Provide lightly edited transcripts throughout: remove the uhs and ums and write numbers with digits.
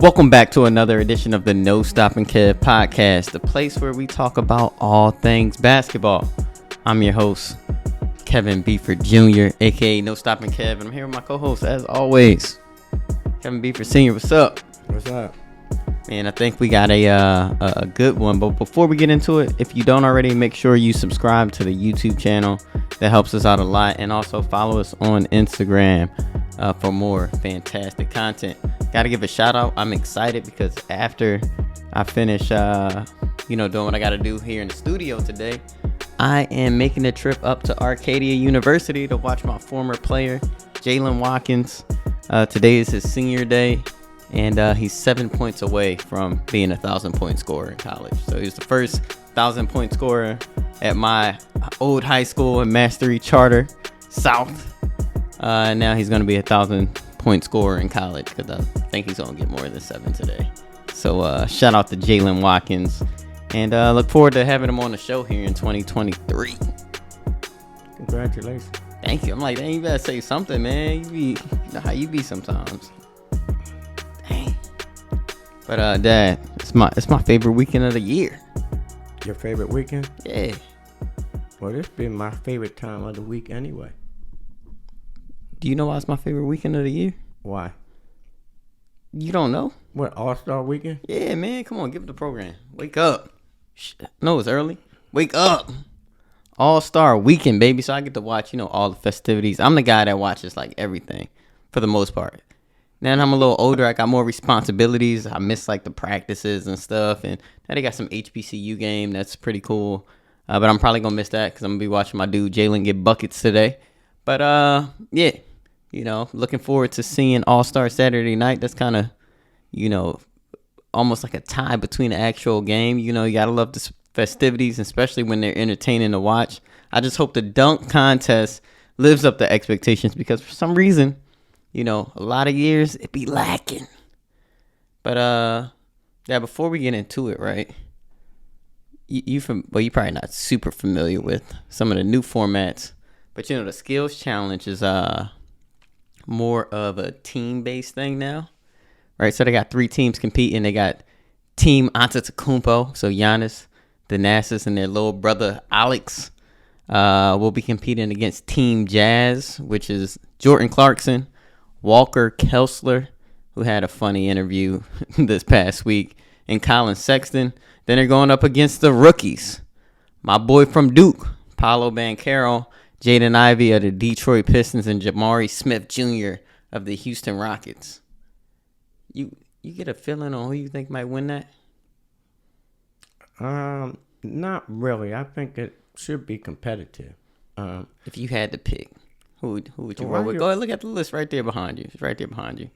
Welcome back to another edition of the NoStoppingKev podcast, the place where we talk about all things basketball. I'm your host, Kevin Beeford Jr., aka NoStoppingKev, and I'm here with my co-host, as always, Kevin Beeford Sr. What's up? What's up? Man, I think we got a good one, but before we get into it, if you don't already, make sure you subscribe to the YouTube channel. That helps us out a lot, and also follow us on Instagram for more fantastic content. Gotta give a shout out. I'm excited because after I finish, doing what I gotta do here in the studio today, I am making a trip up to Arcadia University to watch my former player, Jalen Watkins. Today is his senior day, and he's 7 points away from being 1,000-point scorer in college. So he's the first 1,000-point scorer at my old high school in Mastery Charter South. Now he's going to be 1,000-point scorer in college because I think he's going to get more than 7 today. So shout out to Jalen Watkins, and look forward to having him on the show here in 2023. Congratulations. Thank you. I'm like, dang, you better say something, man. You know how you be sometimes. Dang. But Dad, it's my favorite weekend of the year. Your favorite weekend? Yeah. Well, this been my favorite time of the week anyway. Do you know why it's my favorite weekend of the year? Why? You don't know? What, All-Star Weekend? Yeah, man. Come on, give it the program. Wake up. No, it's early. Wake up. All-Star Weekend, baby. So I get to watch, all the festivities. I'm the guy that watches, like, everything for the most part. Now that I'm a little older, I got more responsibilities. I miss, like, the practices and stuff. And now they got some HBCU game. That's pretty cool. But I'm probably going to miss that because I'm going to be watching my dude Jalen get buckets today. But, yeah. Looking forward to seeing All-Star Saturday night. That's kind of, almost like a tie between the actual game. You got to love the festivities, especially when they're entertaining to watch. I just hope the dunk contest lives up to expectations because for some reason, a lot of years it be lacking. But, yeah, before we get into it, right, you're probably not super familiar with some of the new formats. But, the skills challenge is more of a team-based thing now, right? So they got 3 teams competing. They got Team Antetokounmpo, so Giannis, Thanasis, and their little brother Alex will be competing against Team Jazz, which is Jordan Clarkson, Walker Kessler, who had a funny interview this past week, and Colin Sexton. Then they're going up against the rookies. My boy from Duke, Paolo Banchero, Jaden Ivey of the Detroit Pistons, and Jamari Smith Jr. of the Houston Rockets. You get a feeling on who you think might win that? Not really. I think it should be competitive. If you had to pick, who would you roll with? Go ahead, look at the list right there behind you. It's right there behind you.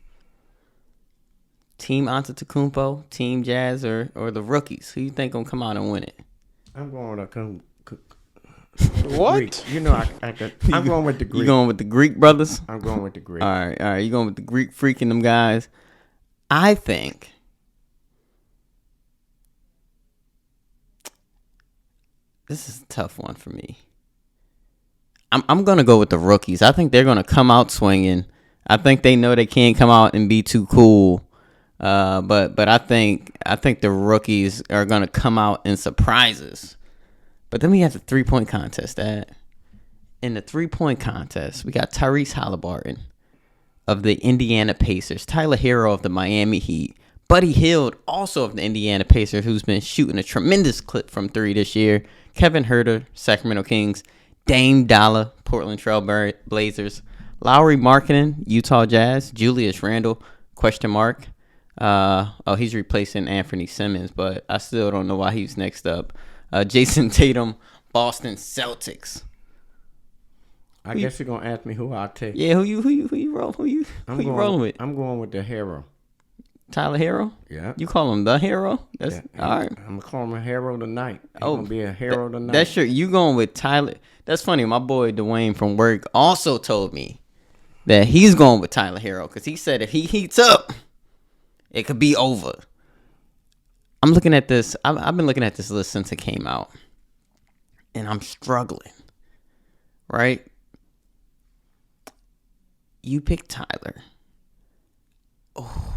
Team Antetokounmpo, Team Jazz, or the rookies? Who you think gonna come out and win it? I'm going to What? Greek. I'm going with the Greek. You going with the Greek brothers? I'm going with the Greek. All right. You going with the Greek freaking them guys? I think this is a tough one for me. I'm gonna go with the rookies. I think they're gonna come out swinging. I think they know they can't come out and be too cool. But I think the rookies are gonna come out and surprise us. But then we have the 3-point contest. In the 3-point contest, we got Tyrese Halliburton of the Indiana Pacers, Tyler Hero of the Miami Heat, Buddy Hield also of the Indiana Pacers, who's been shooting a tremendous clip from 3 this year, Kevin Huerter, Sacramento Kings, Dame Dollar, Portland Trail Blazers, Lauri Markkanen, Utah Jazz, Julius Randle, question mark. He's replacing Anthony Simmons, but I still don't know why he's next up. Jason Tatum, Boston Celtics. I guess you're gonna ask me who I'll take. Yeah, who you rolling with? I'm going with the hero. Tyler Hero? Yeah. You call him the hero? That's all right. I'm gonna call him a hero tonight. He's gonna be a hero tonight. That's sure. You going with Tyler? That's funny. My boy Dwayne from work also told me that he's going with Tyler Hero because he said if he heats up, it could be over. I'm looking at this. I've been looking at this list since it came out, and I'm struggling. Right? You pick Tyler. Oh,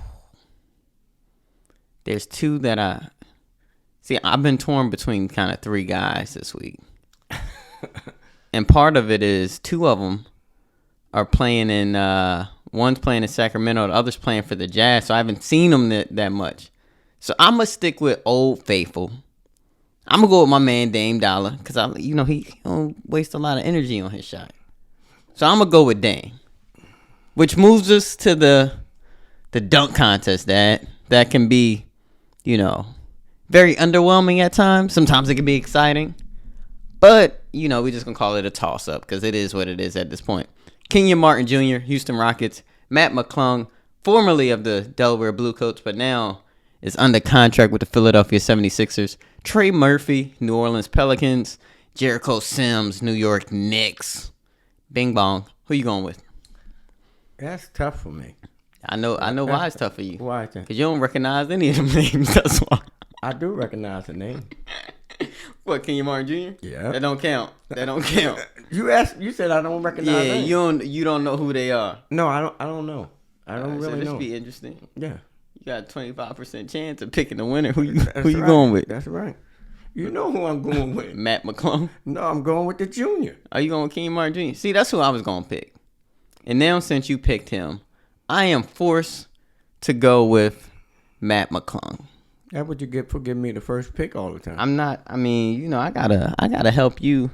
There's two that I've been torn between kind of three guys this week. And part of it is two of them are playing in, one's playing in Sacramento, the other's playing for the Jazz. So I haven't seen them that much. So I'm going to stick with Old Faithful. I'm going to go with my man Dame Dollar because, he don't waste a lot of energy on his shot. So I'm going to go with Dame. Which moves us to the dunk contest that can be, very underwhelming at times. Sometimes it can be exciting. But, we're just going to call it a toss-up because it is what it is at this point. Kenyon Martin Jr., Houston Rockets. Matt McClung, formerly of the Delaware Bluecoats, but now is under contract with the Philadelphia 76ers. Trey Murphy, New Orleans Pelicans. Jericho Sims, New York Knicks. Bing bong. Who you going with? That's tough for me. I know why it's tough for you. Why is that? Because you don't recognize any of them names. That's why. I do recognize the name. What, Kenyon Martin Jr.? Yeah. That don't count. You said I don't recognize names. You don't know who they are. No, I don't know. I don't really this know. Be interesting. Yeah. You got a 25% chance of picking the winner. Who you right. going with? That's right. You know who I'm going with. Matt McClung? No, I'm going with the junior. Are you going with Kenyon Martin Jr.? See, that's who I was going to pick. And now since you picked him, I am forced to go with Matt McClung. That's what you get for giving me the first pick all the time. I'm not. I mean, I gotta help you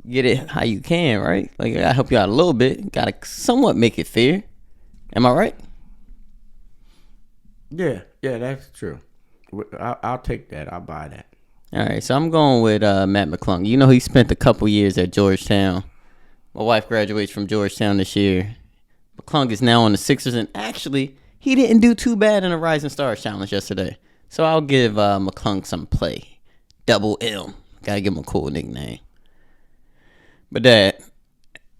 get it how you can, right? Like I gotta help you out a little bit. Gotta somewhat make it fair. Am I right? Yeah, that's true. I'll take that. I'll buy that. All right, so I'm going with Matt McClung. He spent a couple years at Georgetown. My wife graduates from Georgetown this year. McClung is now on the Sixers, and actually, he didn't do too bad in the Rising Stars Challenge yesterday. So I'll give McClung some play. Double M. Gotta give him a cool nickname. But Dad,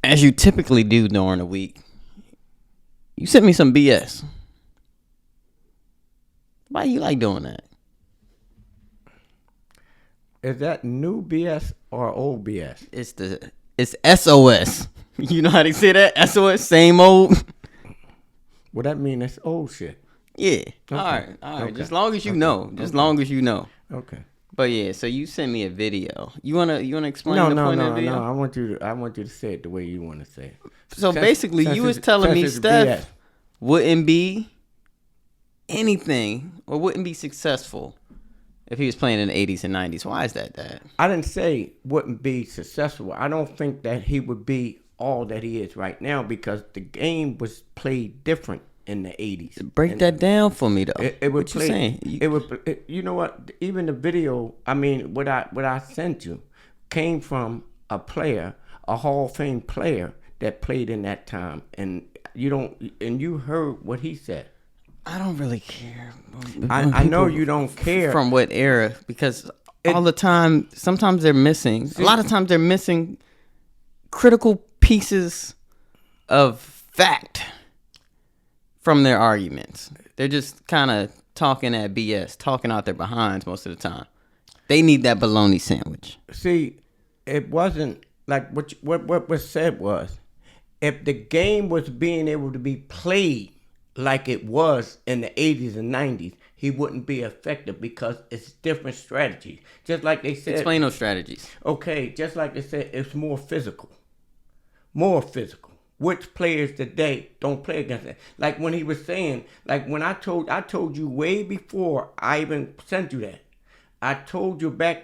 as you typically do during the week, you sent me some BS. Why you like doing that? Is that new BS or old BS? It's SOS. You know how they say that? SOS, same old. Well, that means it's old shit. Yeah. Okay. All right. Okay. Just long as you know. Just Okay. long as you know. Okay. But yeah, so you sent me a video. You wanna explain No, the point of the video? no. I want you to say it the way you want to say it. So basically, you was telling me Steph wouldn't be anything or wouldn't be successful if he was playing in the 80s and 90s. Why is that, Dad? I didn't say wouldn't be successful. I don't think that he would be all that he is right now because the game was played different in the 80s. Break that down for me, though. It would what play, you saying? You know what? Even the video, I mean, what I sent you came from a player, a Hall of Fame player that played in that time, and you heard what he said. I don't really care. I know you don't care. From what era? Because all the time, sometimes they're missing. A lot of times they're missing critical pieces of fact from their arguments. They're just kind of talking that BS, talking out their behinds most of the time. They need that bologna sandwich. See, it wasn't like what was said was, if the game was being able to be played like it was in the 80s and 90s, he wouldn't be effective because it's different strategies. Just like they said. Explain those strategies. Okay, just like they said, it's more physical. More physical. Which players today don't play against that? Like when he was saying, like when I told you way before I even sent you that. I told you back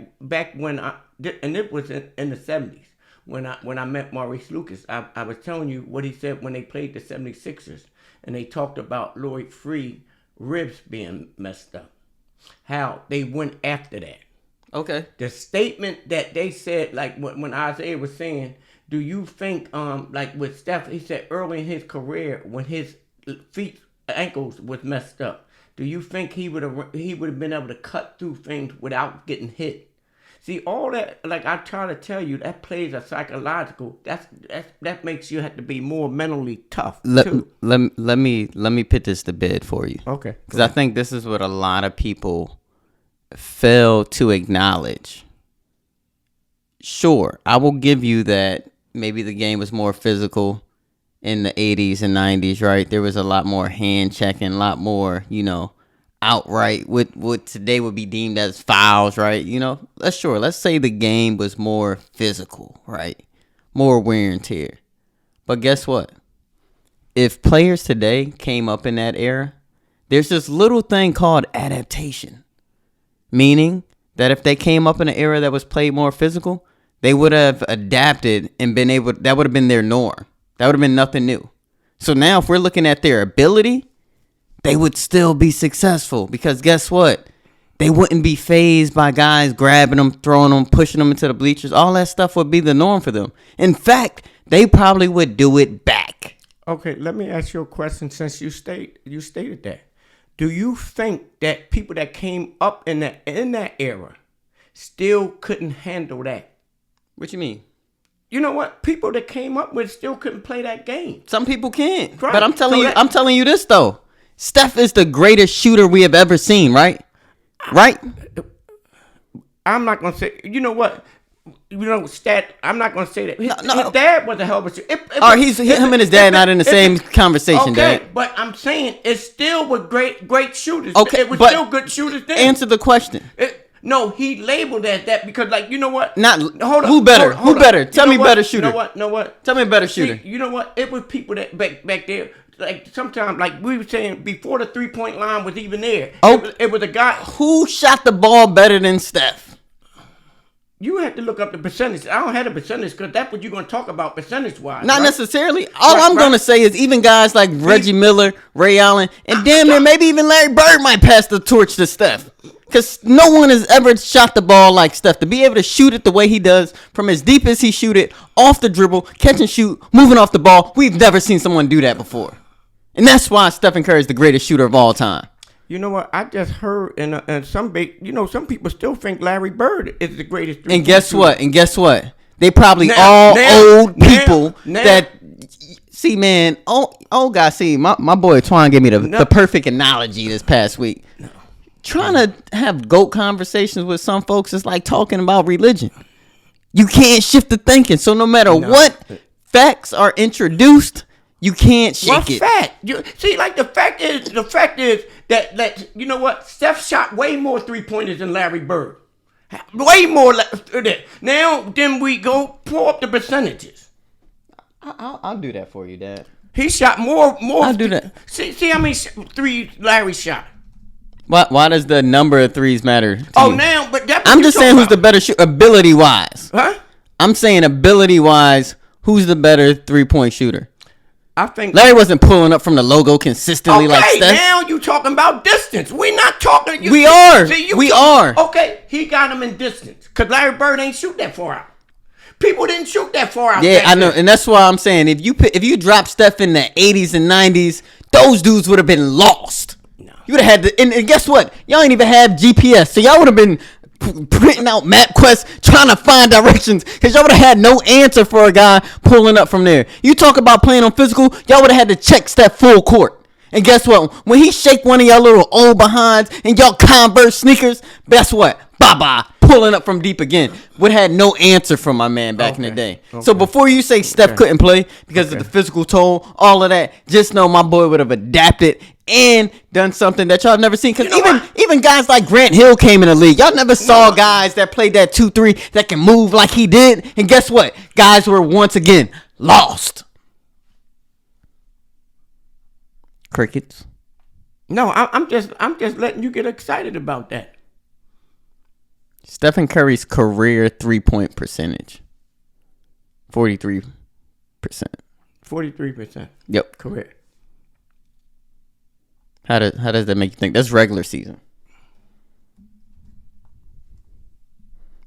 when and it was in the 70s when I met Maurice Lucas. I was telling you what he said when they played the 76ers and they talked about Lloyd Free ribs being messed up. How they went after that. Okay. The statement that they said, like when Isaiah was saying, do you think, like with Steph, he said early in his career when his ankles was messed up, do you think he would have been able to cut through things without getting hit? See, all that, like I try to tell you, that plays a psychological. That makes you have to be more mentally tough too. Let me put this to bed for you. Okay. Because I think this is what a lot of people fail to acknowledge. Sure, I will give you that maybe the game was more physical in the 80s and 90s, right? There was a lot more hand checking, a lot more, outright what today would be deemed as fouls, right? Let's say the game was more physical, right? More wear and tear. But guess what? If players today came up in that era, there's this little thing called adaptation. Meaning that if they came up in an era that was played more physical, they would have adapted and that would have been their norm. That would have been nothing new. So now if we're looking at their ability, they would still be successful because guess what? They wouldn't be fazed by guys grabbing them, throwing them, pushing them into the bleachers. All that stuff would be the norm for them. In fact, they probably would do it back. Okay, let me ask you a question since you stated that. Do you think that people that came up in that era still couldn't handle that? What you mean? You know what? People that came up with still couldn't play that game. Some people can't. Right. But I'm telling you this though. Steph is the greatest shooter we have ever seen, right? Right? I'm not gonna say. You know what? I'm not gonna say that. His No. dad was a hell of a shooter. Him and his dad not in the same conversation, okay, Dad. but I'm saying it still was great shooters. Okay, it was but still good shooters then. Answer the question. No, he labeled as that because, like, you know what? Hold on. Who better? Who better? Tell me better shooter. You know what? Tell me a better shooter. See, you know what? It was people that back there. Like sometimes, like we were saying before the 3-point line was even there. It was a guy who shot the ball better than Steph. You have to look up the percentage. I don't have the percentage because that's what you're going to talk about percentage-wise. Not right? necessarily. All I'm going to say is even guys like Reggie Miller, Ray Allen, and damn near maybe even Larry Bird might pass the torch to Steph. Because no one has ever shot the ball like Steph. To be able to shoot it the way he does, from as deep as he shoot it, off the dribble, catch and shoot, moving off the ball, we've never seen someone do that before. And that's why Stephen Curry is the greatest shooter of all time. You know what? I just heard, and some people still think Larry Bird is the greatest. And guess what? They probably old people that. See, man, old guy. See, my boy Twan gave me the perfect analogy this past week. No. Trying to have GOAT conversations with some folks is like talking about religion. You can't shift the thinking. So no matter what facts are introduced, you can't shake it. What fact? The fact is that you know what? Steph shot way more 3-pointers than Larry Bird. Way more. Now, then we go pull up the percentages. I'll do that for you, Dad. He shot more. I'll do that. See how many threes Larry shot. Why does the number of threes matter to you? I'm just saying who's the better shooter, ability-wise. Huh? I'm saying ability-wise, who's the better 3-point shooter? I think Larry wasn't pulling up from the logo consistently like Steph. Okay, now you talking about distance. We're not talking. We are. Okay, he got him in distance because Larry Bird ain't shoot that far out. People didn't shoot that far out. Yeah, I know, and that's why I'm saying if you drop Steph in the 80s and 90s, those dudes would have been lost. No. You would have had to, and guess what? Y'all ain't even have GPS, so y'all would have been printing out MapQuest trying to find directions because y'all would have had no answer for a guy pulling up from there. You talk about playing on physical, y'all would have had to check Steph full court. And guess what? When he shake one of y'all little old behinds and y'all Converse sneakers, guess what? Bye-bye. Pulling up from deep again. Would have had no answer from my man back in the day. Okay. So before you say Steph couldn't play because of the physical toll, all of that, just know my boy would have adapted and done something that y'all never seen. Because even guys like Grant Hill came in the league. Y'all never saw guys that played that 2-3 that can move like he did. And guess what? Guys were once again lost. Crickets. No, I'm just letting you get excited about that. Stephen Curry's career 3-point percentage, 43%. 43%. Yep. Correct. How does that make you think? That's regular season.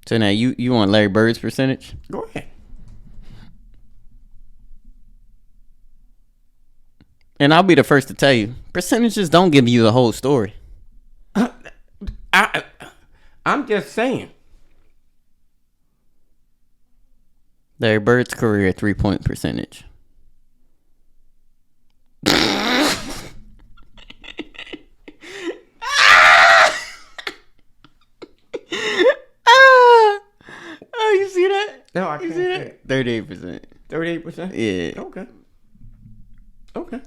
So now you want Larry Bird's percentage? Go ahead. And I'll be the first to tell you, percentages don't give you the whole story. I'm just saying. Larry Bird's career 3-point percentage. Oh, you see that? No, I can't see it. 38%. 38%? Yeah. Okay.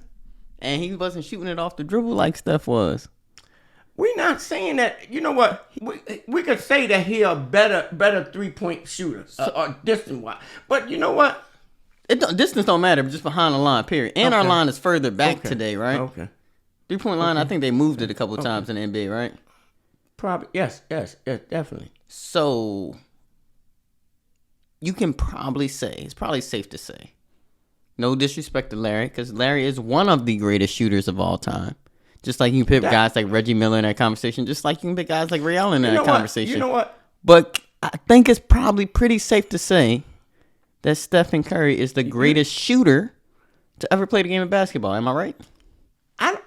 And he wasn't shooting it off the dribble like Steph was. We're not saying that. You know what? We could say that he a better 3-point shooter or distance wise. But you know what? Distance don't matter, just behind the line, period. And our line is further back today, right? Okay. 3-point line, I think they moved it a couple times in the NBA, right? Probably. Yes, definitely. So you can probably say, it's probably safe to say, no disrespect to Larry, because Larry is one of the greatest shooters of all time. Just like you can pick guys like Reggie Miller in that conversation, just like you can pick guys like Ray Allen in that conversation. You know what? But I think it's probably pretty safe to say that Stephen Curry is the greatest shooter to ever play the game of basketball. Am I right?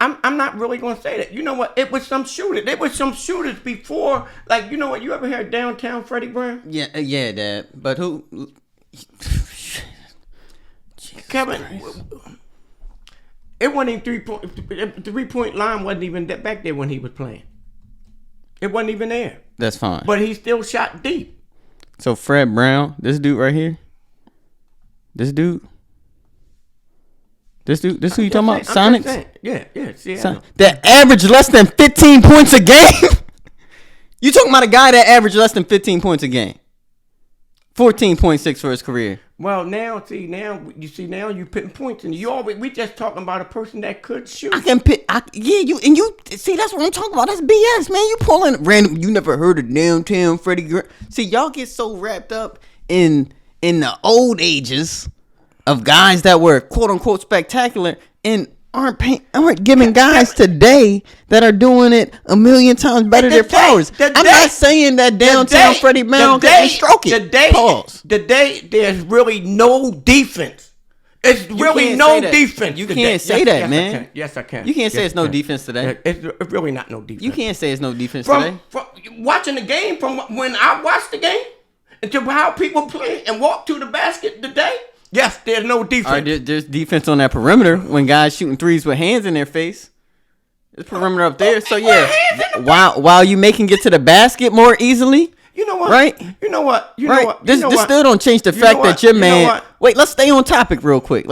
I'm not really going to say that. You know what? It was some shooters. There was some shooters before. Like, you know what? You ever heard Downtown Freddie Brown? Yeah, Dad. But who? Kevin, it wasn't even 3-point. The 3-point line wasn't even back there when he was playing. It wasn't even there. That's fine. But he still shot deep. So Fred Brown, this dude right here, this who you talking about? Sonics? Yeah. That average less than 15 points a game? You talking about a guy that averaged less than 15 points a game? 14.6 for his career. Well, now you putting points in. We just talking about a person that could shoot. I can pick. You see, that's what I'm talking about. That's BS, man. You pulling random. You never heard of Downtown Freddie Grant? See, y'all get so wrapped up in the old ages of guys that were quote unquote spectacular and aren't giving guys today that are doing it a million times better than flowers. I'm not saying that Downtown Freddie Brown can stroke it. Pause. Today, there's really no defense. It's really no defense. You can't say that, man. Yes, I can. You can't say it's no defense today. It's really not no defense. You can't say it's no defense today. From watching the game, from when I watched the game, to how people play and walk to the basket today, yes, there's no defense. All right, there's defense on that perimeter when guys shooting threes with hands in their face. There's perimeter up there. So, yeah, while you making it to the basket more easily. You know what? Right? You know what? This still don't change the fact that your man. Wait, let's stay on topic real quick.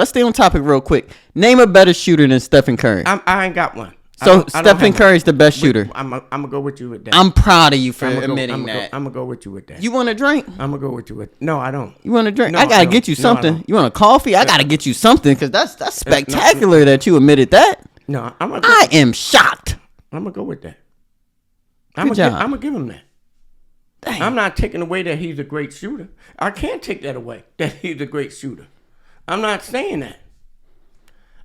Name a better shooter than Stephen Curry. I ain't got one. So Stephen Curry's the best shooter. I'm gonna go with you with that. I'm proud of you for admitting that. I'm gonna go with you with that. You want a drink? I'm gonna go with you with. No, I don't. You want a drink? No, I gotta get you something. You want a coffee? I gotta get you something because that's spectacular that you admitted that. No, I am shocked. I'm gonna go with that. Good job. I'm gonna give him that. Dang. I'm not taking away that he's a great shooter. I can't take that away that he's a great shooter. I'm not saying that.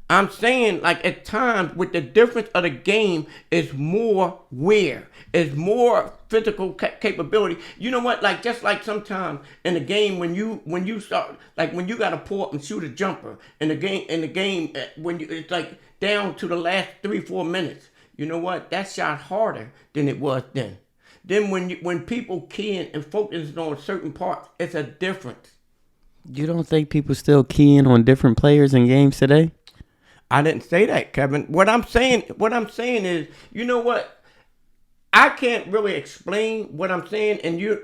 I'm saying, like, at times, with the difference of the game is more wear. It's more physical capability. You know what? Like, just like sometimes in the game when you start, like, when you got to pull up and shoot a jumper in the game, when it's like down to the last 3-4 minutes. You know what? That shot harder than it was then. Then when people keying and focusing on certain parts, it's a difference. You don't think people still keying on different players in games today? I didn't say that, Kevin. What I'm saying is, you know what? I can't really explain what I'm saying, and you're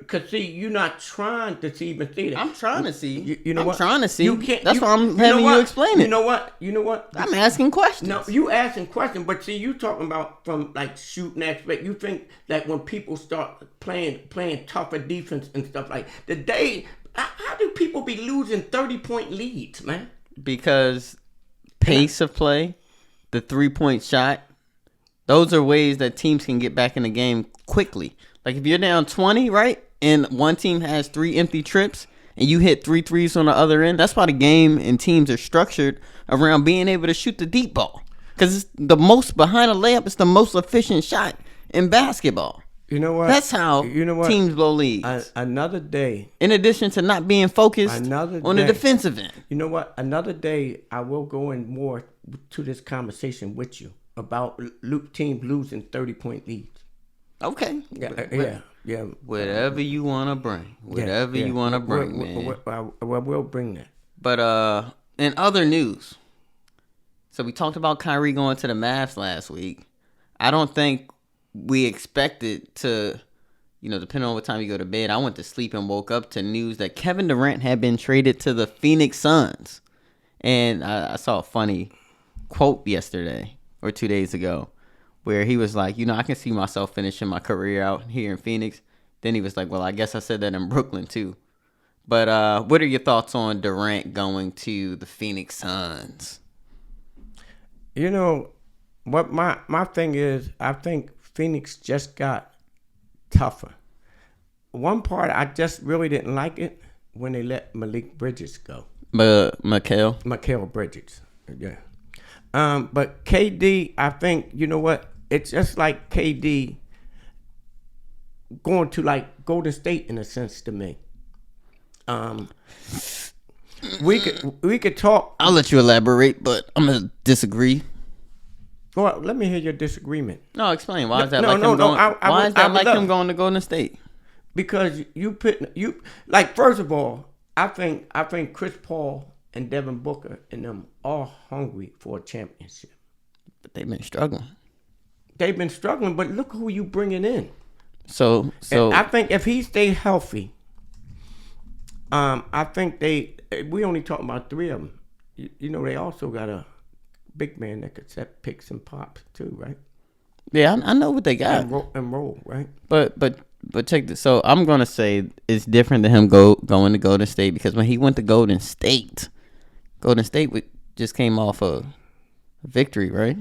not trying to even see that. I'm trying to see. You know what? I'm trying to see. You can't. That's why I'm having you explain it. You know what? I'm asking questions. No, you asking questions, but see, you talking about from like shooting aspect. You think that when people start playing tougher defense and stuff like today, how do people be losing 30-point leads, man? Because pace of play, the 3-point shot, those are ways that teams can get back in the game quickly. Like if you're down 20, right, and one team has 3 empty trips and you hit 3 threes on the other end, that's why the game and teams are structured around being able to shoot the deep ball. Because it's the most behind a layup, it's the most efficient shot in basketball. You know what? That's how teams blow leads. Another day. In addition to not being focused on the defensive end. You know what? Another day I will go in more to this conversation with you about teams losing 30-point leads. Okay. Yeah. Whatever you want to bring. Whatever you want to bring, man. We'll bring that. But in other news, so we talked about Kyrie going to the Mavs last week. I don't think we expected to, depending on what time you go to bed, I went to sleep and woke up to news that Kevin Durant had been traded to the Phoenix Suns. And I saw a funny quote yesterday or 2 days ago where he was like, I can see myself finishing my career out here in Phoenix. Then he was like, well, I guess I said that in Brooklyn too. But what are your thoughts on Durant going to the Phoenix Suns? What my thing is, I think Phoenix just got tougher. One part I just really didn't like it when they let Malik Bridges go. Mikal Bridges, yeah. But KD, I think, it's just like KD going to like Golden State in a sense to me. We could talk. I'll let you elaborate, but I'm gonna disagree. Well, let me hear your disagreement. No, explain. Why is that him going to Golden State? Because first of all, I think Chris Paul and Devin Booker and them are hungry for a championship. But they've been struggling. But look who you bringing in. So and I think if he stay healthy, I think we only talking about 3 of them. They also got a big man that could set picks and pops too, right? Yeah, I know what they got. And roll, right? But check this. So I'm gonna say it's different than him going to Golden State, because when he went to Golden State just came off a victory, right?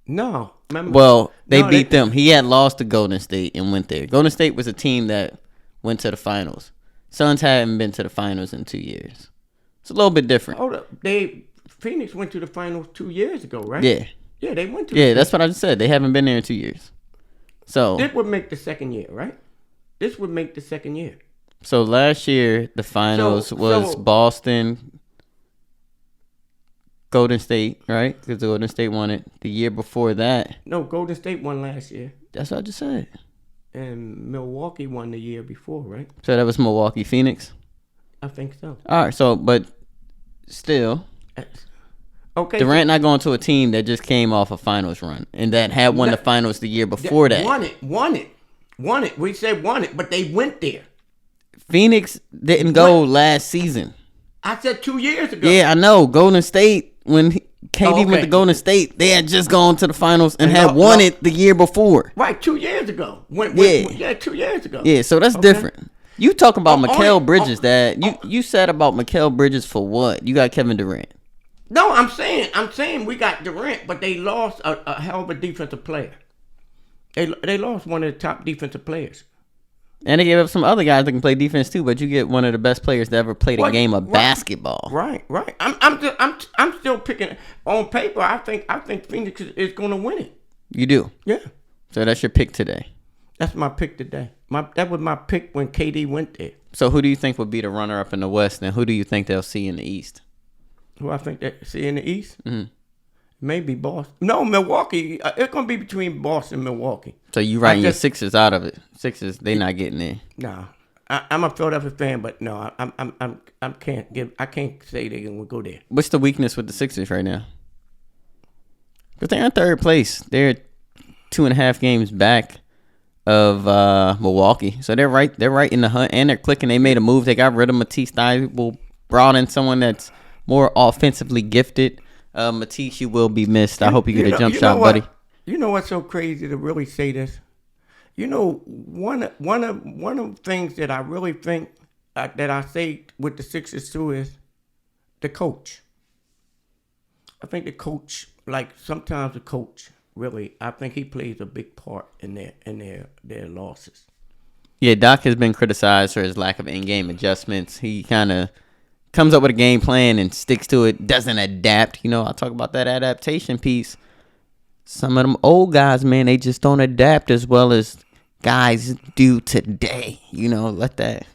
No. Remember, well, they beat them. He had lost to Golden State and went there. Golden State was a team that went to the finals. Suns hadn't been to the finals in 2 years. It's a little bit different. Hold up. Phoenix went to the finals 2 years ago, right? Yeah. Yeah, they went to. Yeah, that's what I just said. They haven't been there in 2 years. So this would make the second year, right? This would make the second year. So last year the finals was Boston, Golden State, right? Because Golden State won it. The year before that, no, Golden State won last year. That's what I just said. And Milwaukee won the year before, right? So that was Milwaukee, Phoenix? I think so. All right, so, but still, okay. Durant not going to a team that just came off a finals run and that had won the finals the year before that. Won it. We said won it, but they went there. Phoenix didn't go last season. I said 2 years ago. Yeah, I know. Golden State, when KD went to Golden State, they had just gone to the finals and had won it the year before. Right, 2 years ago. 2 years ago. Yeah, so that's different. You talk about Mikal Bridges. You said about Mikal Bridges for what? You got Kevin Durant. No, I'm saying we got Durant, but they lost a hell of a defensive player. They lost one of the top defensive players. And they gave up some other guys that can play defense too, but you get one of the best players that ever played a game of basketball. Right. I'm still picking on paper. I think Phoenix is going to win it. You do? Yeah. So that's your pick today. That's my pick today. That was my pick when KD went there. So who do you think would be the runner-up in the West, and who do you think they'll see in the East? Who I think they see in the East? Mm-hmm. Maybe Boston. No, Milwaukee. It's going to be between Boston and Milwaukee. So you writing your Sixers out of it? Sixers, they not getting there. No, I'm a Philadelphia fan, but no, I can't say they're going to go there. What's the weakness with the Sixers right now? Because they're in third place. They're 2.5 games back of Milwaukee, so they're right in the hunt, and they're clicking. They made a move. They got rid of Matisse Thybulle, brought in someone that's more offensively gifted. Matisse, you will be missed. I hope you get a jump shot, buddy. You know what's so crazy to really say this? One of the things that I really think that I say with the Sixers too is the coach. I think the coach, sometimes the coach, really, I think he plays a big part in their losses. Yeah, Doc has been criticized for his lack of in-game adjustments. He kind of comes up with a game plan and sticks to it, doesn't adapt. I talk about that adaptation piece. Some of them old guys, man, they just don't adapt as well as guys do today. Let that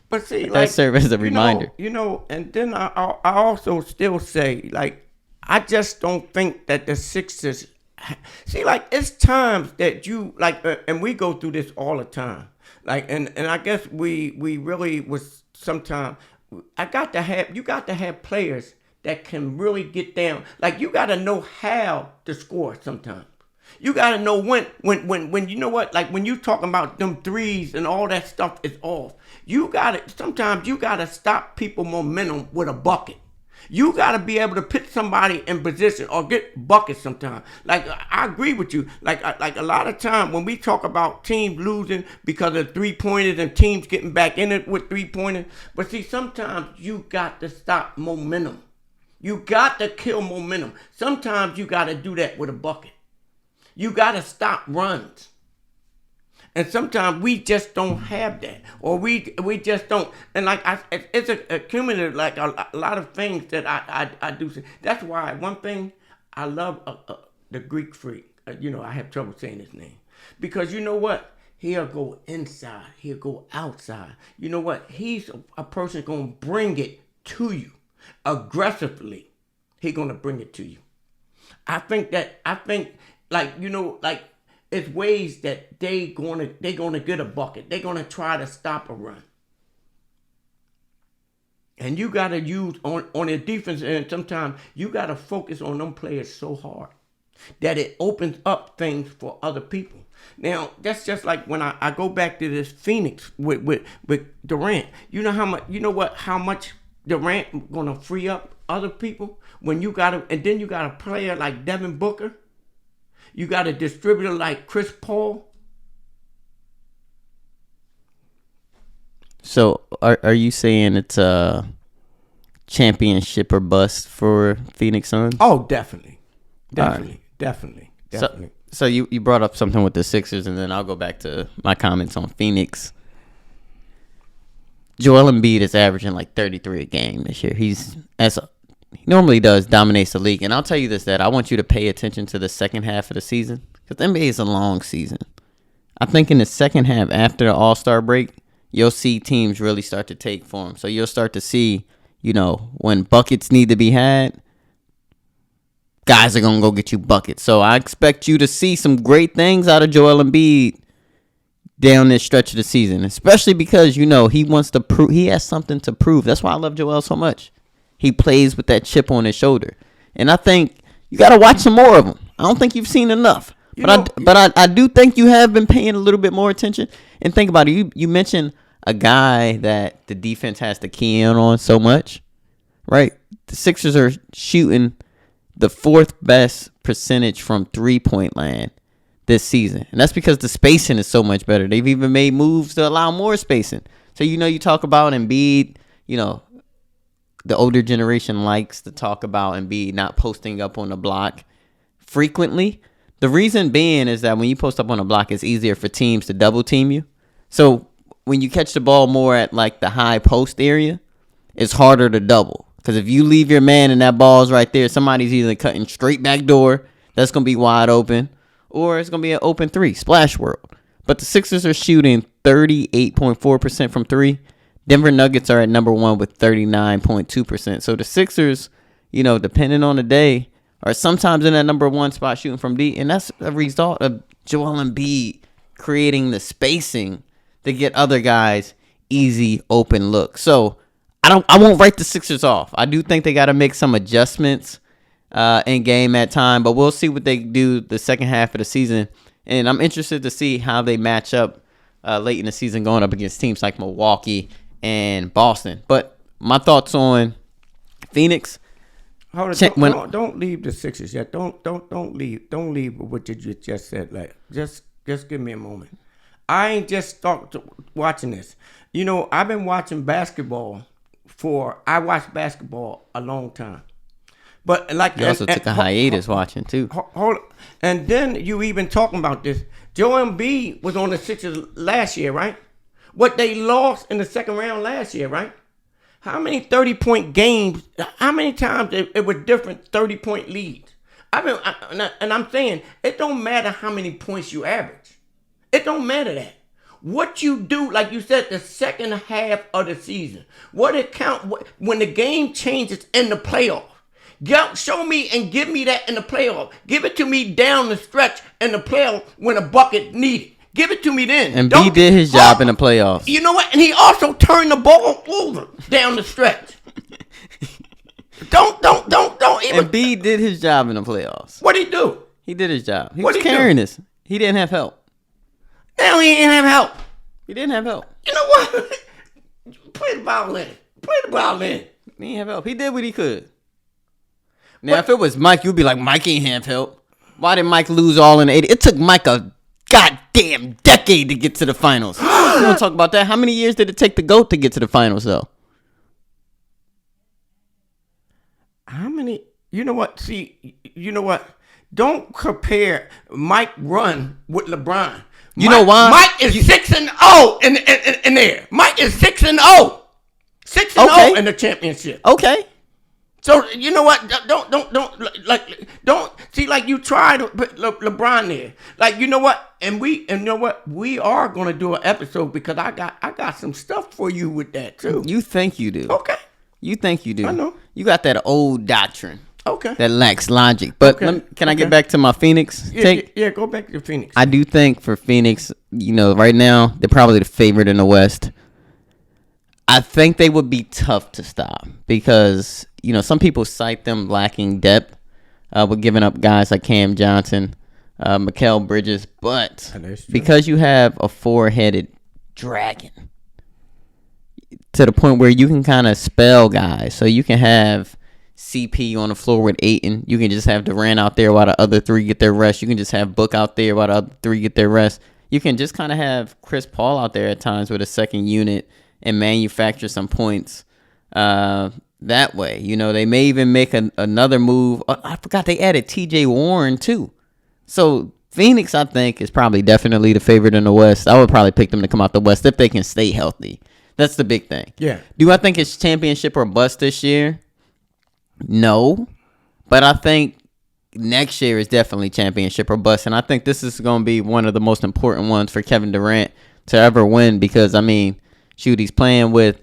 serve as a reminder. And then I also still say, I just don't think that the Sixers, it's times that you, and we go through this all the time. And I guess we really was sometimes, you got to have players that can really get down. You got to know how to score sometimes. You got to know when you know what, when you talking about them threes and all that stuff is off. Sometimes you got to stop people momentum with a bucket. You got to be able to put somebody in position or get buckets sometimes. Like, I agree with you. Like a lot of time when we talk about teams losing because of three-pointers and teams getting back in it with three-pointers. But see, sometimes you got to stop momentum. You got to kill momentum. Sometimes you got to do that with a bucket. You got to stop runs. And sometimes we just don't have that, or we just don't. And like it's a cumulative, like a lot of things that I do. That's why one thing I love the Greek freak. I have trouble saying his name because you know what? He'll go inside. He'll go outside. You know what? He's a person gonna bring it to you aggressively. He's gonna bring it to you. I think it's ways that they gonna get a bucket. They're gonna try to stop a run. And you gotta use on the defense end, sometimes you gotta focus on them players so hard that it opens up things for other people. Now, that's just like when I go back to this Phoenix with Durant. You know how much Durant gonna free up other people when and then you got a player like Devin Booker. You got a distributor like Chris Paul. So are you saying it's a championship or bust for Phoenix Suns? Oh, definitely. Right. Definitely. So you brought up something with the Sixers, and then I'll go back to my comments on Phoenix. Joel Embiid is averaging like 33 a game this year. He normally does, dominates the league. And I'll tell you this, that I want you to pay attention to the second half of the season, because the NBA is a long season. I think in the second half, after the All-Star break, you'll see teams really start to take form. So you'll start to see, when buckets need to be had, guys are going to go get you buckets. So I expect you to see some great things out of Joel Embiid down this stretch of the season, especially because, he wants to prove, he has something to prove. That's why I love Joel so much. He plays with that chip on his shoulder. And I think you got to watch some more of him. I don't think you've seen enough. But I do think you have been paying a little bit more attention. And think about it. You mentioned a guy that the defense has to key in on so much, right? The Sixers are shooting the fourth best percentage from three-point land this season. And that's because the spacing is so much better. They've even made moves to allow more spacing. So, you talk about Embiid, the older generation likes to talk about Embiid not posting up on the block frequently. The reason being is that when you post up on a block, it's easier for teams to double team you. So when you catch the ball more at like the high post area, it's harder to double. Because if you leave your man and that ball's right there, somebody's either cutting straight back door, that's going to be wide open, or it's going to be an open three, splash world. But the Sixers are shooting 38.4% from three. Denver Nuggets are at number one with 39.2%. So the Sixers, depending on the day, are sometimes in that number one spot shooting from deep. And that's a result of Joel Embiid creating the spacing to get other guys easy open looks. So I won't write the Sixers off. I do think they got to make some adjustments in game at time, but we'll see what they do the second half of the season. And I'm interested to see how they match up late in the season going up against teams like Milwaukee and Boston. But my thoughts on Phoenix. Hold on, don't leave the Sixers yet. Don't leave. Don't leave what you just said. Like just give me a moment. I ain't just started watching this. I've been watching basketball I watched basketball a long time. But like you also took a hiatus watching too. Hold on. And then you even talking about this. Joel Embiid was on the Sixers last year, right? What they lost in the second round last year, right? How many 30-point games? How many times it was different 30-point leads? I'm saying it don't matter how many points you average. It don't matter that. What you do, like you said, the second half of the season. What it count when the game changes in the playoff. Show me and give me that in the playoff. Give it to me down the stretch in the playoff when a bucket needed. Give it to me then. And B did his job in the playoffs. You know what? And he also turned the ball over down the stretch. Don't even. And B did his job in the playoffs. What'd he do? He did his job. He was carrying this. He didn't have help. Now he didn't have help. He didn't have help. You know what? Play the violin. He didn't have help. He did what he could. Now, if it was Mike, you'd be like, Mike ain't have help. Why did Mike lose all in the 80s? It took Mike a goddamn decade to get to the finals. We don't talk about that. How many years did it take the GOAT to get to the finals, though? How many? You know what? See, you know what? Don't compare Mike run with LeBron. You know why? Mike is 6-0 in there. Mike is 6-0. 6-0 in the championship. Okay. So you know what? Don't see like you try to put LeBron there. Like you know what? And you know what? We are gonna do an episode because I got some stuff for you with that too. You think you do? Okay. You think you do? I know. You got that old doctrine. Okay. That lacks logic. But can I get back to my Phoenix take? Yeah, go back to Phoenix. I do think for Phoenix, right now they're probably the favorite in the West. I think they would be tough to stop because, some people cite them lacking depth with giving up guys like Cam Johnson, Mikal Bridges. But because you have a four-headed dragon to the point where you can kind of spell guys. So you can have CP on the floor with Ayton. You can just have Durant out there while the other three get their rest. You can just have Book out there while the other three get their rest. You can just kind of have Chris Paul out there at times with a second unit and manufacture some points that way. They may even make another move. I forgot they added TJ Warren too. So Phoenix, I think, is probably definitely the favorite in the West. I would probably pick them to come out the West if they can stay healthy. That's the big thing. Yeah. Do I think it's championship or bust this year? No. But I think next year is definitely championship or bust. And I think this is going to be one of the most important ones for Kevin Durant to ever win because, he's playing with,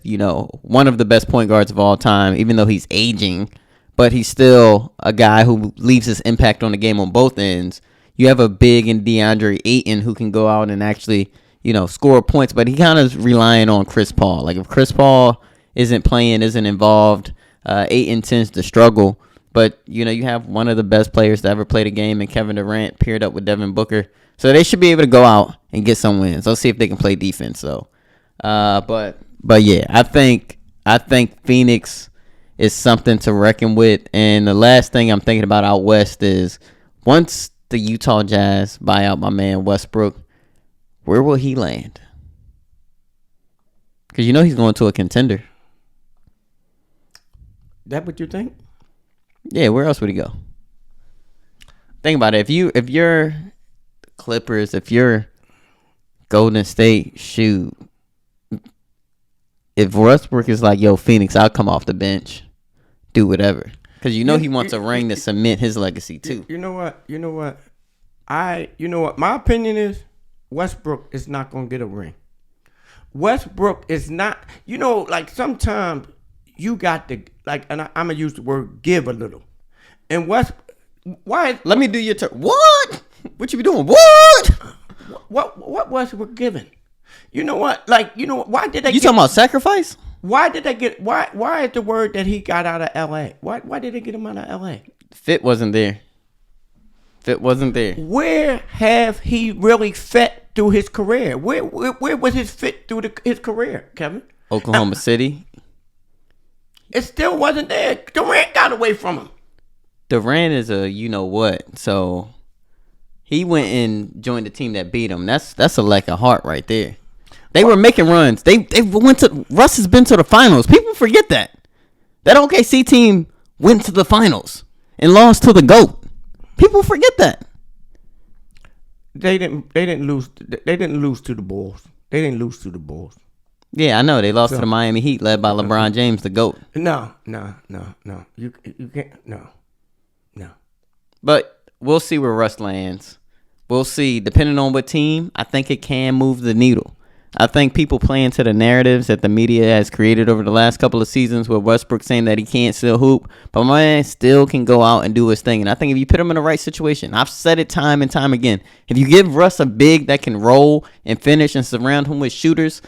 one of the best point guards of all time, even though he's aging. But he's still a guy who leaves his impact on the game on both ends. You have a big in DeAndre Ayton who can go out and actually, score points. But he kind of is relying on Chris Paul. Like if Chris Paul isn't playing, isn't involved, Ayton tends to struggle. But, you have one of the best players to ever play the game in Kevin Durant paired up with Devin Booker. So they should be able to go out and get some wins. Let's see if they can play defense, though. But yeah, I think Phoenix is something to reckon with. And the last thing I'm thinking about out west is once the Utah Jazz buy out my man Westbrook, where will he land? Because he's going to a contender. That what you think? Yeah, where else would he go? Think about it. If you're Clippers, if you're Golden State, shoot. If Westbrook is like, yo, Phoenix, I'll come off the bench, do whatever. Because he wants a ring to cement his legacy too. You know what? My opinion is Westbrook is not going to get a ring. Westbrook is not, like sometimes you got to, like, and I'm going to use the word give a little. And why? Let me do your turn. What? What you be doing? What? What Westbrook giving? You know what? Like, why did they? You talking about sacrifice? Why did they get? Why is the word that he got out of L.A.? Why did they get him out of L.A.? Fit wasn't there. Where have he really fit through his career? Where was his fit through his career, Kevin? Oklahoma City. It still wasn't there. Durant got away from him. Durant is a what? So he went and joined the team that beat him. That's a lack of heart right there. They were making runs. They went to. Russ has been to the finals. People forget that. That OKC team went to the finals and lost to the GOAT. People forget that. They didn't lose. They didn't lose to the Bulls. They didn't lose to the Bulls. Yeah, I know. They lost to the Miami Heat, led by LeBron James, the GOAT. No. You can't. No. But we'll see where Russ lands. We'll see. Depending on what team, I think it can move the needle. I think people play into the narratives that the media has created over the last couple of seasons with Westbrook saying that he can't still hoop, but my man still can go out and do his thing. And I think if you put him in the right situation, I've said it time and time again, if you give Russ a big that can roll and finish and surround him with shooters,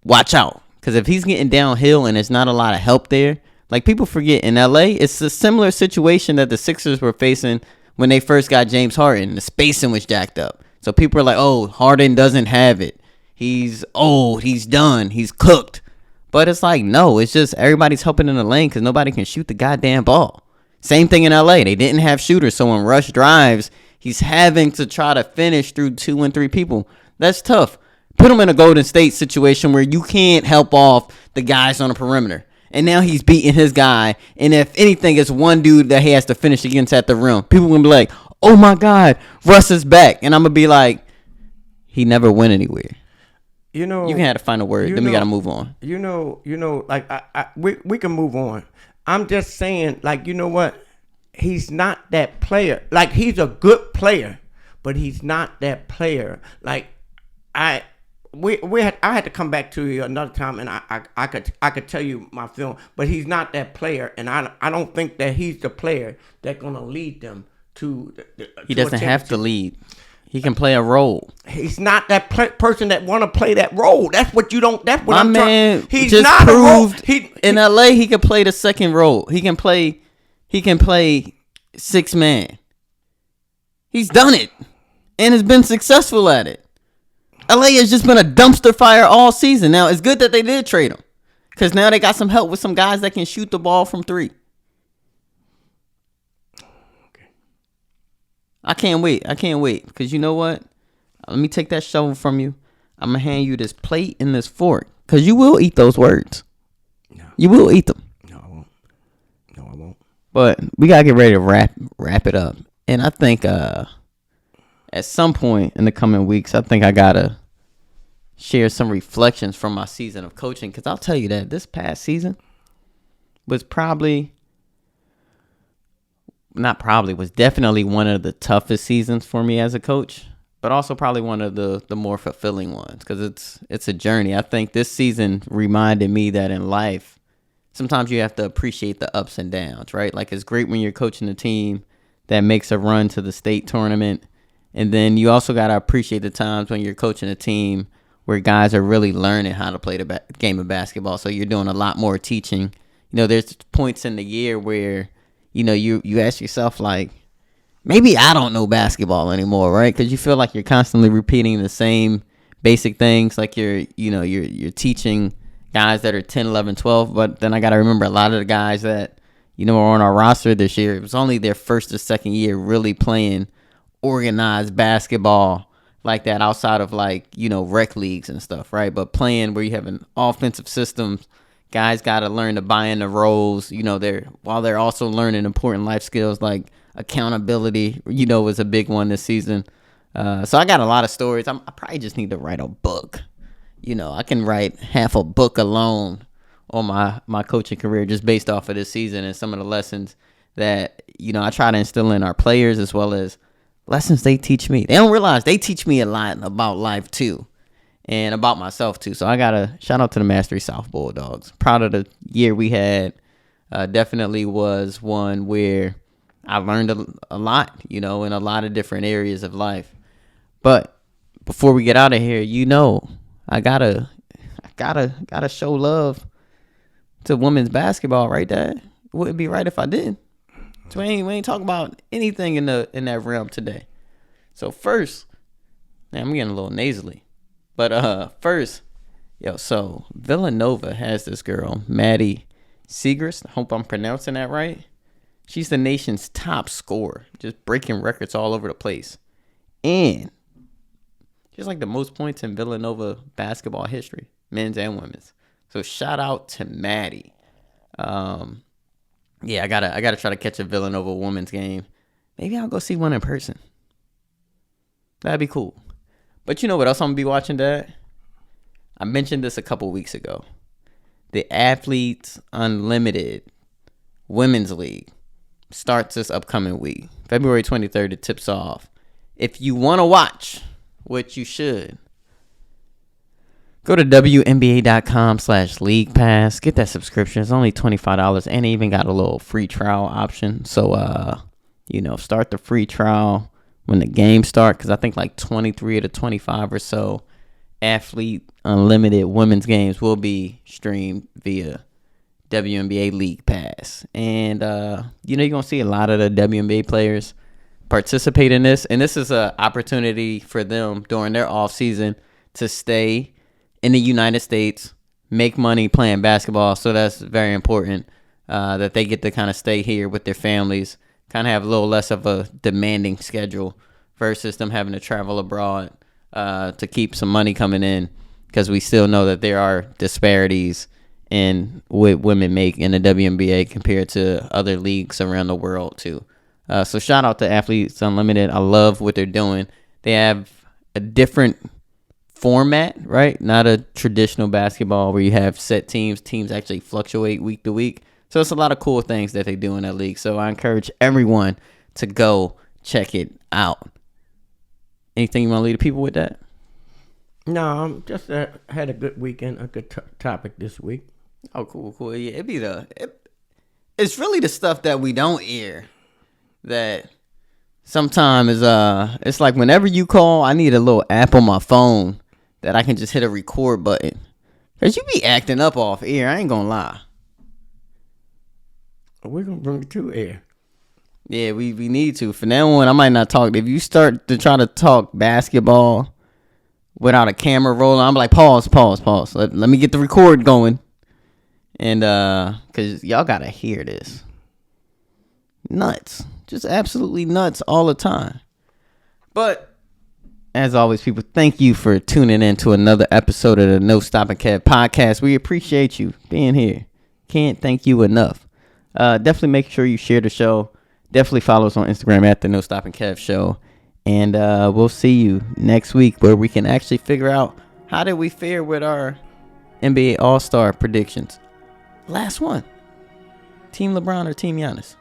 watch out. Because if he's getting downhill and there's not a lot of help there, like people forget in LA, it's a similar situation that the Sixers were facing when they first got James Harden. The spacing was jacked up. So people are like, oh, Harden doesn't have it. He's old. He's done. He's cooked. But it's like, no, it's just everybody's helping in the lane because nobody can shoot the goddamn ball. Same thing in LA. They didn't have shooters, so when Rush drives, he's having to try to finish through 2 and 3 people. That's tough. Put him in a Golden State situation where you can't help off the guys on the perimeter. And now he's beating his guy. And if anything, it's one dude that he has to finish against at the rim. People going to be like, oh my God, Russ is back. And I'm going to be like, he never went anywhere. You know, you can have to find a word. Then we got to move on. Like we can move on. I'm just saying, like, you know what? He's not that player. Like, he's a good player, but he's not that player. Like, I had to come back to you another time, and I could tell you my film, but he's not that player, and I don't think that he's the player that's gonna lead them to. He doesn't have to lead. He can play a role. He's not that person that want to play that role. That's what you don't. That's what I'm talking. He's just not proved a role. In LA, he can play the second role. He can play 6-man. He's done it and has been successful at it. LA has just been a dumpster fire all season. Now, it's good that they did trade him because now they got some help with some guys that can shoot the ball from 3. Okay. I can't wait because you know what? Let me take that shovel from you. I'm going to hand you this plate and this fork because you will eat those words. No. You will eat them. No, I won't. No, I won't. But we got to get ready to wrap it up. And I think at some point in the coming weeks, I think I got to share some reflections from my season of coaching. Because I'll tell you that this past season was definitely one of the toughest seasons for me as a coach. But also probably one of the more fulfilling ones. Because it's a journey. I think this season reminded me that in life, sometimes you have to appreciate the ups and downs, right? Like, it's great when you're coaching a team that makes a run to the state tournament. And then you also got to appreciate the times when you're coaching a team where guys are really learning how to play the game of basketball. So you're doing a lot more teaching. You know, there's points in the year where, you know, you ask yourself, like, maybe I don't know basketball anymore, right? Because you feel like you're constantly repeating the same basic things. Like you're teaching guys that are 10, 11, 12. But then I got to remember a lot of the guys that, you know, are on our roster this year, it was only their first or second year really playing organized basketball like that outside of, like, you know, rec leagues and stuff, right? But playing where you have an offensive system, guys got to learn to buy into roles, you know, while they're also learning important life skills like accountability, you know, was a big one this season. So I got a lot of stories. I probably just need to write a book. You know, I can write half a book alone on my coaching career just based off of this season and some of the lessons that, you know, I try to instill in our players as well as lessons they teach me. They don't realize they teach me a lot about life too and about myself too. So I got to shout out to the Mastery South Bulldogs. Proud of the year we had. Definitely was one where I learned a lot, you know, in a lot of different areas of life. But before we get out of here, you know, I gotta show love to women's basketball, right, Dad? It wouldn't be right if I didn't. So we ain't talking about anything in that realm today. So first, man, I'm getting a little nasally. But first, so Villanova has this girl, Maddie Siegrist. I hope I'm pronouncing that right. She's the nation's top scorer, just breaking records all over the place. And she's like the most points in Villanova basketball history, men's and women's. So shout out to Maddie. Yeah, I gotta try to catch a Villanova women's game. Maybe I'll go see one in person. That'd be cool. But you know what else I'm gonna be watching, Dad? I mentioned this a couple weeks ago. The Athletes Unlimited Women's League starts this upcoming week. February 23rd, it tips off. If you want to watch, which you should, go to WNBA.com/league pass. Get that subscription. It's only $25 and it even got a little free trial option. So, start the free trial when the games start, because I think like 23 of the 25 or so Athlete Unlimited women's games will be streamed via WNBA League Pass. And, you're going to see a lot of the WNBA players participate in this. And this is an opportunity for them during their off season to stay in the United States, make money playing basketball. So that's very important. that they get to kind of stay here with their families, kind of have a little less of a demanding schedule versus them having to travel abroad to keep some money coming in, because we still know that there are disparities in what women make in the WNBA compared to other leagues around the world too. So shout out to Athletes Unlimited. I love what they're doing. They have a different format, right? Not a traditional basketball where you have set teams. Teams actually fluctuate week to week. So it's a lot of cool things that they do in that league. So I encourage everyone to go check it out. Anything you want to leave the people with that? No, I'm just had a good weekend, a good topic this week. Oh, cool. Yeah, it's really the stuff that we don't hear that sometimes it's like whenever you call, I need a little app on my phone that I can just hit a record button. Cause you be acting up off air. I ain't gonna lie. We're gonna bring it to air. Yeah, we need to. From now on, I might not talk. If you start to try to talk basketball without a camera rolling, I'm like, pause. Let me get the record going. And cause y'all gotta hear this. Nuts. Just absolutely nuts all the time. But as always, people, thank you for tuning in to another episode of the NoStoppingKev podcast. We appreciate you being here. Can't thank you enough. Definitely make sure you share the show. Definitely follow us on Instagram at the NoStoppingKev show. And we'll see you next week where we can actually figure out how did we fare with our NBA All-Star predictions. Last one. Team LeBron or Team Giannis?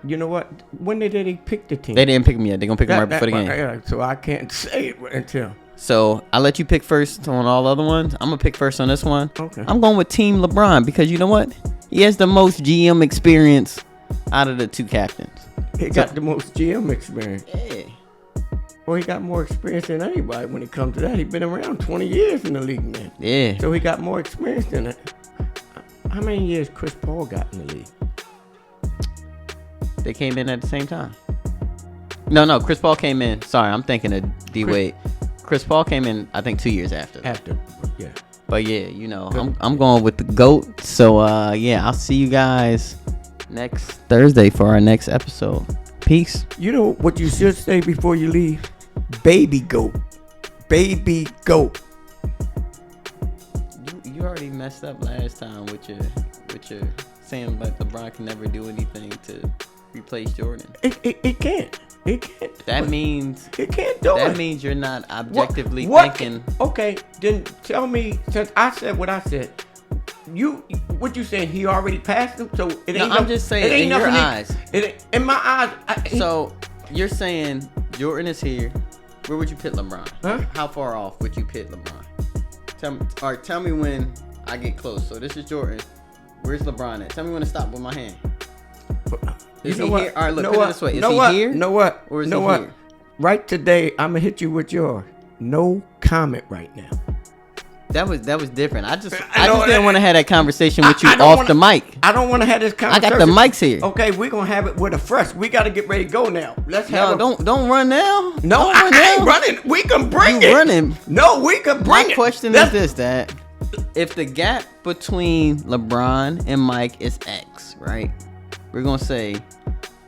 You know what? When did they pick the team? They didn't pick me yet. They're going to pick them right before the game. So I can't say it until. So I'll let you pick first on all other ones. I'm going to pick first on this one. Okay. I'm going with Team LeBron because you know what? He has the most GM experience out of the two captains. He got the most GM experience. Yeah. Well, he got more experience than anybody when it comes to that. He's been around 20 years in the league, man. Yeah. So he got more experience than that. How many years Chris Paul got in the league? They came in at the same time. No, Chris Paul came in. Sorry, I'm thinking of D-Wade. Chris Paul came in, I think, 2 years after that. Yeah. But yeah, you know, I'm going with the GOAT. So yeah, I'll see you guys next Thursday for our next episode. Peace. You know what you should say before you leave? Baby goat. Baby goat. You already messed up last time with your saying like LeBron can never do anything to replace Jordan. It can't. It can't. That means it can't do it. That means you're not objectively what? thinking. Okay, then tell me. Since I said what I said, what you saying? He already passed him. So it ain't. No, I'm just saying. It ain't in your eyes. In my eyes. So you're saying Jordan is here. Where would you put LeBron? Huh? How far off would you put LeBron? Tell me when I get close. So this is Jordan. Where's LeBron at? Tell me when to stop with my hand. Is he here? All right, look, put it this way. Is he here? Know what? Or is he here? Right today, I'm going to hit you with your no comment right now. That was different. I just didn't want to have that conversation with you the mic. I don't want to have this conversation. I got the mics here. Okay, we're going to have it with a fresh. We got to get ready to go now. Let's have don't run now. No, I ain't running. We can bring it. You running. No, we can bring it. My question is this, Dad. If the gap between LeBron and Mike is X, right? We're going to say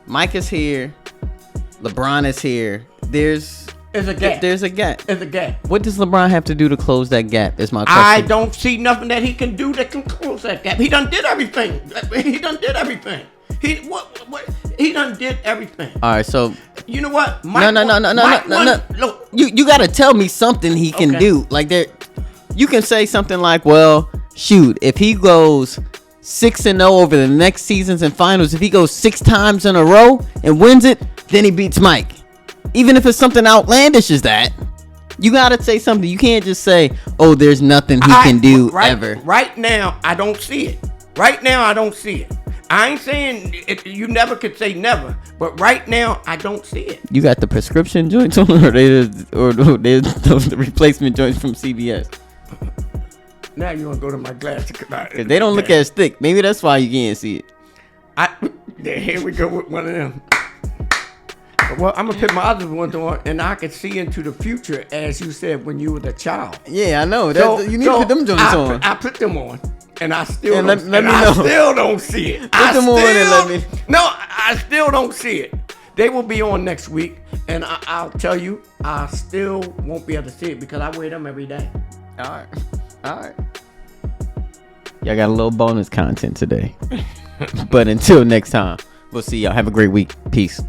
Mike is here, LeBron is here. There's a gap. There's a gap. What does LeBron have to do to close that gap is my question. I don't see nothing that he can do that can close that gap. He done did everything. He done did everything. He done did everything. All right, so you know what? No. Look, you got to tell me something he can do. Like you can say something like, well, shoot, if he goes 6-0 over the next seasons and finals, if he goes 6 times in a row and wins it, then he beats Mike. Even if it's something outlandish as that, you gotta say something. You can't just say, "Oh, there's nothing he can do ever." Right now, I don't see it. I ain't saying you never could say never, but right now, I don't see it. You got the prescription joints on, or the replacement joints from CVS? Now you want to go to my glass? If they don't look as thick, maybe that's why you can't see it. Here we go with one of them. Well, I'm gonna put my other ones on, and I can see into the future, as you said when you were a child. Yeah, I know. You need to put them joints on. I put them on. And I still And don't, let me I know. still don't see it. I still don't see it. They will be on next week, and I'll tell you, I still won't be able to see it because I wear them every day. All right. Y'all got a little bonus content today. But until next time, we'll see y'all. Have a great week. Peace.